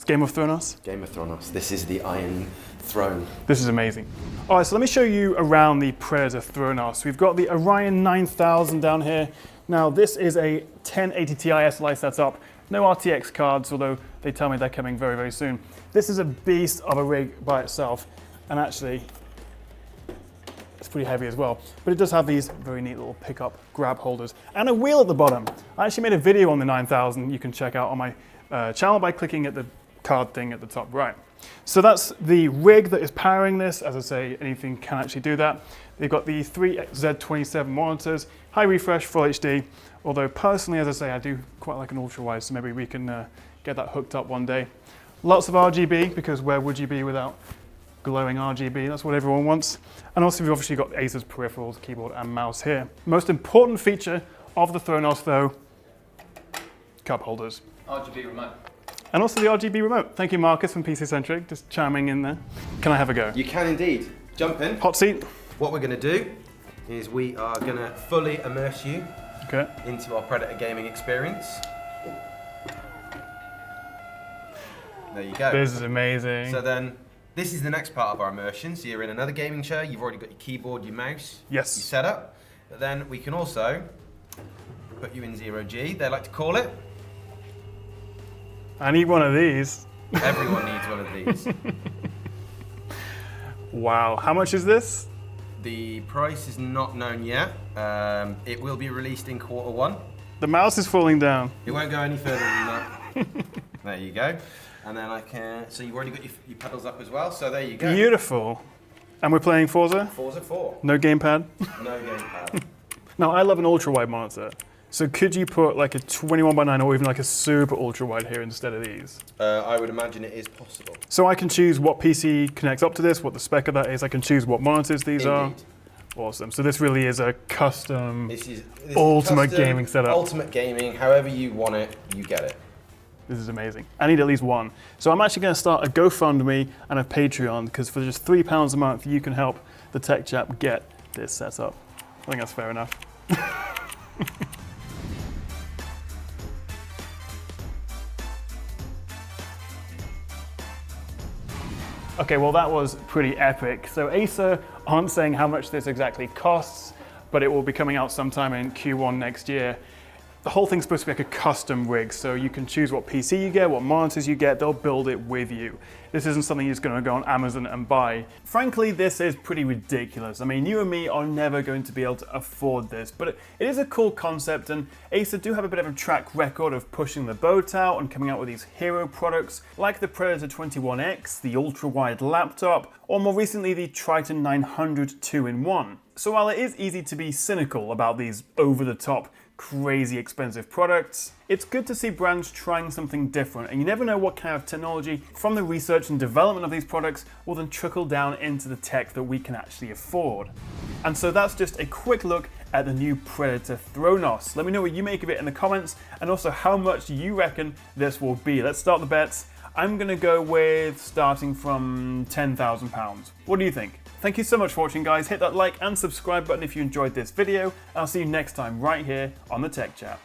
Game of Thronos? Game of Thronos. This is the Iron Throne. This is amazing. All right, so let me show you around the Predator THRONOS. We've got the Orion 9000 down here. Now, this is a 1080 Ti SLI setup. No RTX cards, although they tell me they're coming very, very soon. This is a beast of a rig by itself, and actually, it's pretty heavy as well. But it does have these very neat little pickup grab holders and a wheel at the bottom. I actually made a video on the 9000 you can check out on my channel by clicking at the card thing at the top right. So that's the rig that is powering this. As I say, anything can actually do that. They've got the 3 Z27 monitors, high refresh, full HD. Although personally, as I say, I do quite like an ultra wide, so maybe we can get that hooked up one day. Lots of RGB, because where would you be without glowing RGB? That's what everyone wants. And also we've obviously got Acer's peripherals, keyboard and mouse here. Most important feature of the THRONOS though, cup holders. RGB remote. And also the RGB remote. Thank you, Marcus from PC Centric, just chiming in there. Can I have a go? You can indeed. Jump in. Hot seat. What we're going to do is we are going to fully immerse you into our Predator gaming experience. There you go. This is amazing. So then, this is the next part of our immersion. So you're in another gaming chair. You've already got your keyboard, your mouse, yes, your setup. But then we can also put you in 0G. They like to call it. I need one of these. Everyone needs one of these. Wow, how much is this? The price is not known yet. It will be released in Q1. The mouse is falling down. It won't go any further than that. There you go. And then I can, so you've already got your pedals up as well, so there you go. Beautiful. And we're playing Forza? Forza 4. No gamepad? No gamepad. Now, I love an ultra-wide monitor. So could you put like a 21:9 or even like a super ultra-wide here instead of these? I would imagine it is possible. So I can choose what PC connects up to this, what the spec of that is. I can choose what monitors these are. Awesome. So this really is a custom, this ultimate custom, gaming setup. Ultimate gaming, however you want it, you get it. This is amazing. I need at least one. So I'm actually going to start a GoFundMe and a Patreon, because for just £3 a month, you can help the Tech Chap get this set up. I think that's fair enough. Okay, well that was pretty epic. So Acer aren't saying how much this exactly costs, but it will be coming out sometime in Q1 next year. The whole thing's supposed to be like a custom rig, so you can choose what PC you get, what monitors you get, they'll build it with you. This isn't something you're just going to go on Amazon and buy. Frankly, this is pretty ridiculous. I mean, you and me are never going to be able to afford this, but it is a cool concept, and Acer do have a bit of a track record of pushing the boat out and coming out with these hero products, like the Predator 21X, the ultra-wide laptop, or more recently the Triton 900 2-in-1. So while it is easy to be cynical about these over-the-top, crazy expensive products, it's good to see brands trying something different, and you never know what kind of technology from the research and development of these products will then trickle down into the tech that we can actually afford. And so that's just a quick look at the new Predator THRONOS. Let me know what you make of it in the comments, and also how much you reckon this will be. Let's start the bets. I'm gonna go with starting from £10,000. What do you think? Thank you so much for watching, guys. Hit that like and subscribe button if you enjoyed this video. I'll see you next time right here on the Tech Chat.